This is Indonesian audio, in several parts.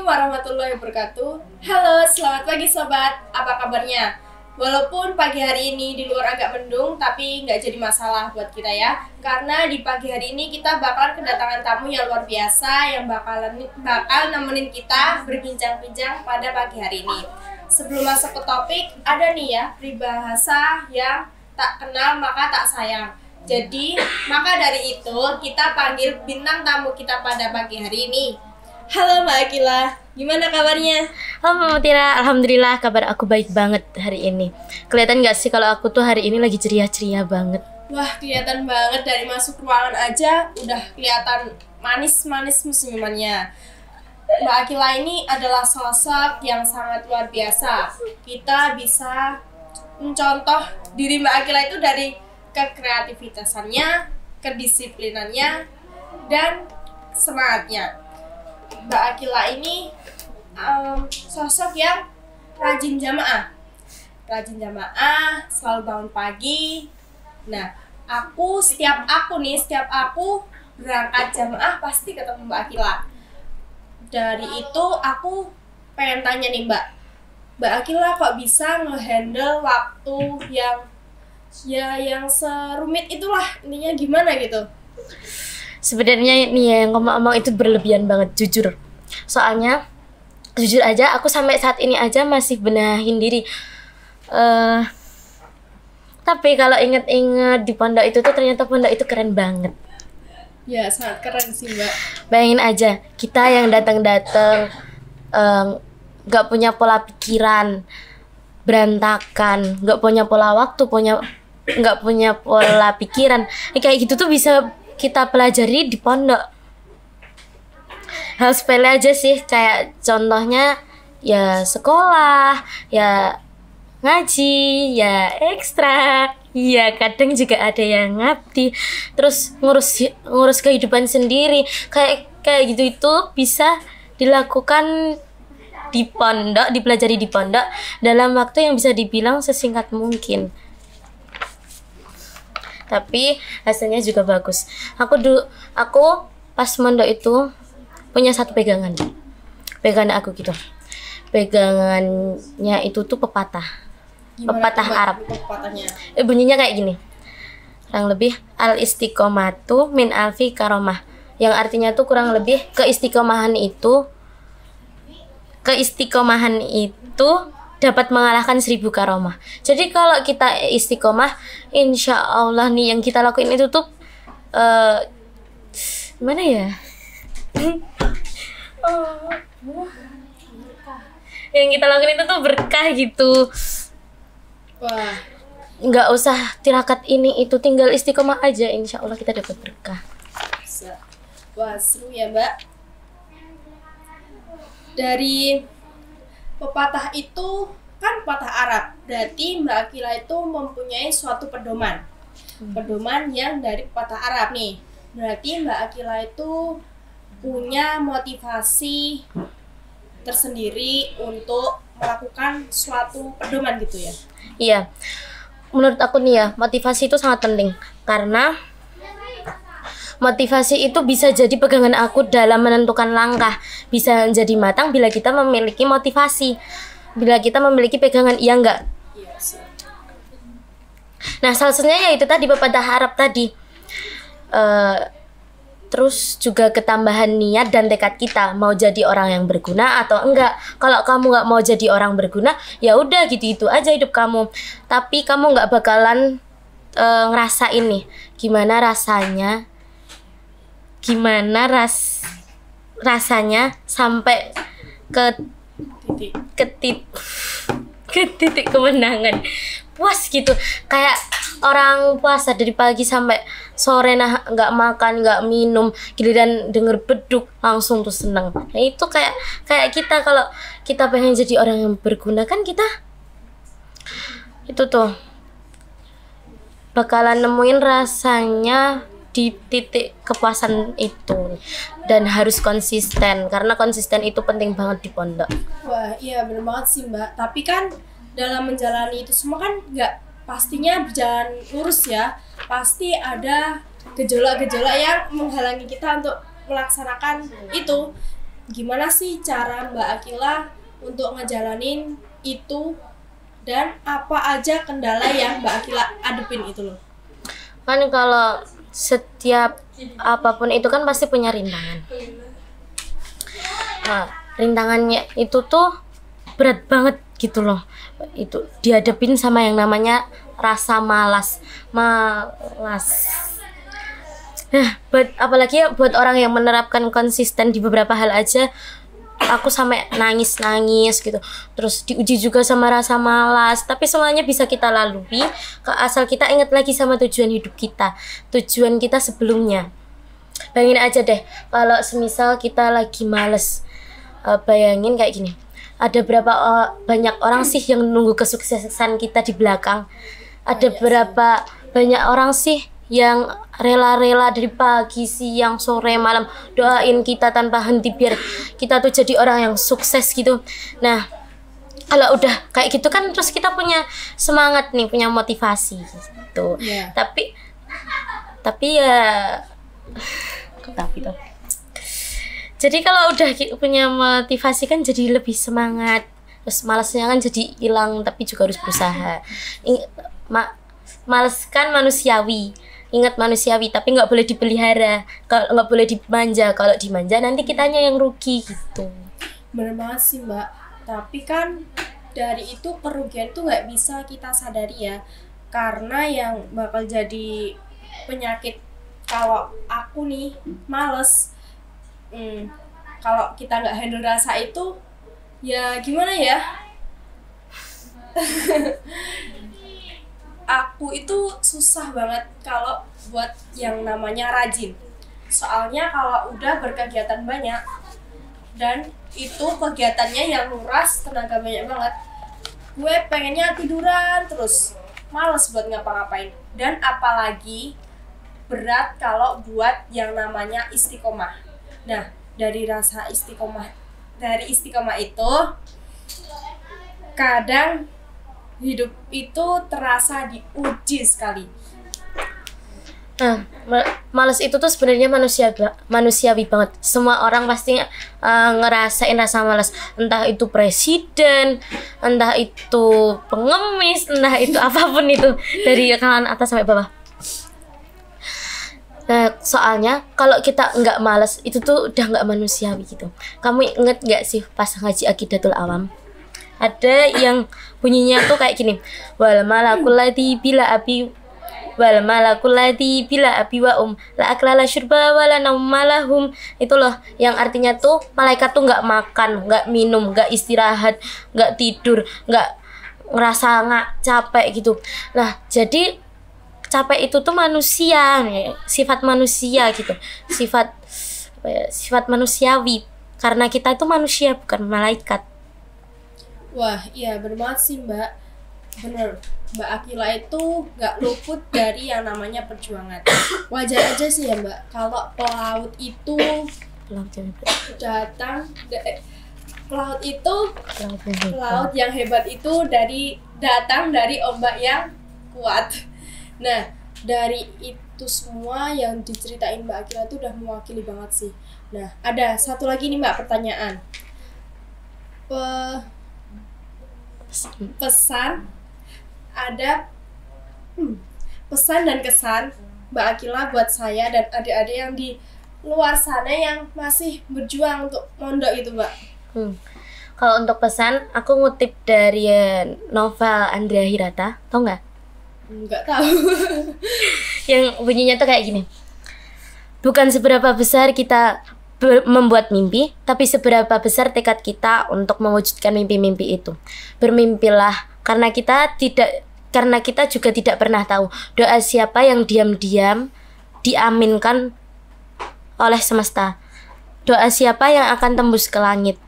warahmatullahi wabarakatuh. Halo, selamat pagi sobat. Apa kabarnya? Walaupun pagi hari ini di luar agak mendung, tapi nggak jadi masalah buat kita ya. Karena di pagi hari ini kita bakalan kedatangan tamu yang luar biasa yang bakal nemenin kita berbincang-bincang pada pagi hari ini. Sebelum masuk ke topik, ada nih ya peribahasa yang tak kenal maka tak sayang. Jadi, maka dari itu kita panggil bintang tamu kita pada pagi hari ini. Halo Mbak Akila, gimana kabarnya? Halo Mbak Tira, alhamdulillah kabar aku baik banget hari ini. Kelihatan gak sih kalau aku tuh hari ini lagi ceria-ceria banget? Wah, kelihatan banget dari masuk ruangan aja udah kelihatan manis-manis senyumannya. Mbak Akila ini adalah sosok yang sangat luar biasa. Kita bisa mencontoh diri Mbak Akila itu dari kekreativitasannya, kedisiplinannya, dan semangatnya. Mbak Akila ini sosok yang rajin jamaah, selalu bangun pagi. Nah, setiap aku berangkat jamaah pasti ketemu Mbak Akila. Dari itu aku pengen tanya nih Mbak Akila kok bisa ngehandle waktu yang serumit itulah, intinya gimana gitu? Sebenarnya nih ya, yang ngomong-ngomong itu berlebihan banget, jujur. Soalnya jujur aja aku sampai saat ini aja masih benahin diri. Tapi kalau inget-inget di pondok itu tuh ternyata pondok itu keren banget. Ya, sangat keren sih Mbak. Bayangin aja, kita yang datang-datang gak punya pola pikiran, berantakan, gak punya pola waktu, gak punya pola pikiran. Kayak gitu tuh bisa kita pelajari di pondok. Hal sepele aja sih, kayak contohnya ya sekolah, ya ngaji, ya ekstra, ya kadang juga ada yang ngabdi, terus ngurus kehidupan sendiri. Kayak gitu itu bisa dilakukan di pondok, dipelajari di pondok dalam waktu yang bisa dibilang sesingkat mungkin. Tapi hasilnya juga bagus. Aku pas mondok itu punya satu pegangan aku gitu. Pegangannya itu tuh pepatah. Pepatah Arab. Bunyinya kayak gini. Kurang lebih al istiqomatu min alfi karomah. Yang artinya tuh kurang lebih keistiqomahan itu dapat mengalahkan 1000 karomah. Jadi kalau kita istiqomah, insya Allah nih yang kita lakuin itu tuh gimana ya? Yang kita lakuin itu tuh berkah gitu. Wah, nggak usah tirakat ini itu, tinggal istiqomah aja, insya Allah kita dapat berkah. Wah, seru ya Mbak. Dari pepatah itu kan pepatah Arab, berarti Mbak Akila itu mempunyai suatu pedoman yang dari pepatah Arab nih. Berarti Mbak Akila itu punya motivasi tersendiri untuk melakukan suatu pedoman gitu ya? Iya, menurut aku nih ya, motivasi itu sangat penting. Karena motivasi itu bisa jadi pegangan aku dalam menentukan langkah. Bisa jadi matang bila kita memiliki motivasi, bila kita memiliki pegangan, iya enggak? Iya sih. Nah, salah satunya yaitu tadi pepatah Arab tadi. Terus juga ketambahan niat dan tekad kita mau jadi orang yang berguna atau enggak. Kalau kamu nggak mau jadi orang berguna, ya udah gitu aja hidup kamu. Tapi kamu nggak bakalan ngerasain nih gimana rasanya sampai ke titik kemenangan. Puas gitu, kayak orang puasa dari pagi sampai sore, nah nggak makan nggak minum, giliran denger beduk langsung tuh seneng. Nah itu kayak kita, kalau kita pengen jadi orang yang berguna kan kita itu tuh bakalan nemuin rasanya di titik kepuasan itu. Dan harus konsisten, karena konsisten itu penting banget di pondok. Wah, iya bener banget sih Mbak. Tapi kan dalam menjalani itu semua kan nggak pastinya berjalan lurus ya. Pasti ada gejolak-gejolak yang menghalangi kita untuk melaksanakan itu. gimana sih cara Mbak Akila untuk ngejalanin itu dan apa aja kendala yang Mbak Akila adepin itu loh? Kan kalau setiap apapun itu kan pasti punya rintangan. Nah, rintangannya itu tuh berat banget gitu loh. Itu dihadapin sama yang namanya rasa malas. Nah, apalagi ya buat orang yang menerapkan konsisten di beberapa hal aja, aku sampai nangis gitu. Terus diuji juga sama rasa malas, tapi semuanya bisa kita lalui asal kita ingat lagi sama tujuan hidup kita, tujuan kita sebelumnya. Bayangin aja deh kalau semisal kita lagi males, bayangin kayak gini, ada berapa banyak orang sih yang nunggu kesuksesan kita di belakang? Ada berapa banyak orang sih yang rela-rela dari pagi, siang, sore, malam doain kita tanpa henti biar kita tuh jadi orang yang sukses gitu. Nah, kalau udah kayak gitu kan terus kita punya semangat nih, punya motivasi gitu. Yeah. Tapi ya tuh. Jadi kalau udah punya motivasi kan jadi lebih semangat. Terus malasnya kan jadi hilang, tapi juga harus berusaha. Males kan manusiawi. Ingat manusiawi, tapi nggak boleh dipelihara, kalau nggak boleh dimanja. Kalau dimanja nanti kitanya yang rugi gitu. Bener banget sih Mbak. Tapi kan dari itu kerugian tuh nggak bisa kita sadari ya, karena yang bakal jadi penyakit kalau aku nih males, kalau kita nggak handle rasa itu, ya gimana ya? Aku itu susah banget kalau buat yang namanya rajin. Soalnya kalau udah berkegiatan banyak dan itu kegiatannya yang nguras tenaga banyak banget, gue pengennya tiduran terus, males buat ngapa-ngapain. Dan apalagi berat kalau buat yang namanya istiqomah. Nah, dari istiqomah itu kadang hidup itu terasa diuji sekali. Nah, males itu tuh sebenarnya manusiawi banget. Semua orang pasti ngerasain rasa malas. Entah itu presiden, entah itu pengemis, entah itu apapun itu, dari kalangan atas sampai bawah. Nah, soalnya kalau kita nggak malas itu tuh udah nggak manusiawi gitu. Kamu inget nggak sih pas ngaji Aqidatul Awam? Ada yang bunyinya tuh kayak gini, wal malakul ladzi bila abi wa la aklala syurba wala naumalahum. Itu loh yang artinya tuh malaikat tuh nggak makan, nggak minum, nggak istirahat, nggak tidur, nggak ngerasa capek gitu. Nah, jadi capek itu tuh manusia, sifat manusia gitu, sifat manusiawi, karena kita itu manusia bukan malaikat. Wah, iya bener banget sih Mbak. Bener, Mbak Akila itu gak luput dari yang namanya perjuangan. Wajar aja sih ya Mbak, kalau pelaut itu pelaut yang hebat itu datang dari ombak yang kuat. Nah, dari itu semua yang diceritain Mbak Akila itu udah mewakili banget sih. Nah, ada satu lagi nih Mbak pertanyaan. Pesan dan kesan Mbak Akila buat saya dan adik-adik yang di luar sana yang masih berjuang untuk mondok itu Mbak. Kalau untuk pesan, aku ngutip dari novel Andrea Hirata, tau nggak? Nggak tahu. Yang bunyinya tuh kayak gini, bukan seberapa besar kita membuat mimpi, tapi seberapa besar tekad kita untuk mewujudkan mimpi-mimpi itu. Bermimpilah, karena kita juga tidak pernah tahu doa siapa yang diam-diam diaminkan oleh semesta. Doa siapa yang akan tembus ke langit.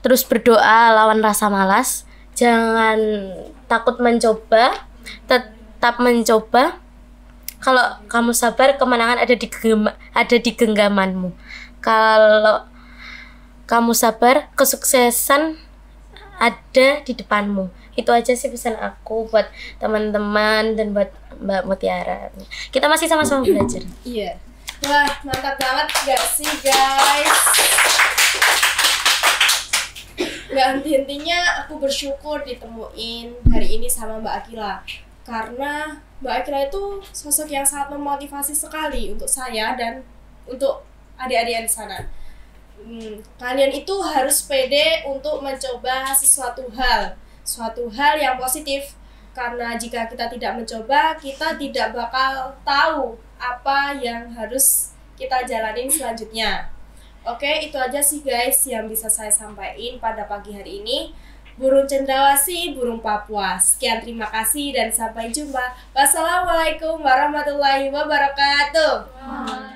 Terus berdoa lawan rasa malas, jangan takut mencoba, tetap mencoba. Kalau kamu sabar, kemenangan ada di genggamanmu. Kalau kamu sabar, kesuksesan ada di depanmu. Itu aja sih pesan aku buat teman-teman dan buat Mbak Mutiara. Kita masih sama-sama belajar. Iya. Wah, mantap banget gak sih guys? Gak henti-hentinya aku bersyukur ditemuin hari ini sama Mbak Akila. Karena Mbak Akila itu sosok yang sangat memotivasi sekali untuk saya dan untuk adik-adik di sana. Kalian itu harus pede untuk mencoba suatu hal yang positif. Karena jika kita tidak mencoba, kita tidak bakal tahu apa yang harus kita jalanin selanjutnya. Oke, itu aja sih guys yang bisa saya sampaikan pada pagi hari ini. Burung cendrawasih, burung Papua. Sekian, terima kasih dan sampai jumpa. Wassalamualaikum warahmatullahi wabarakatuh.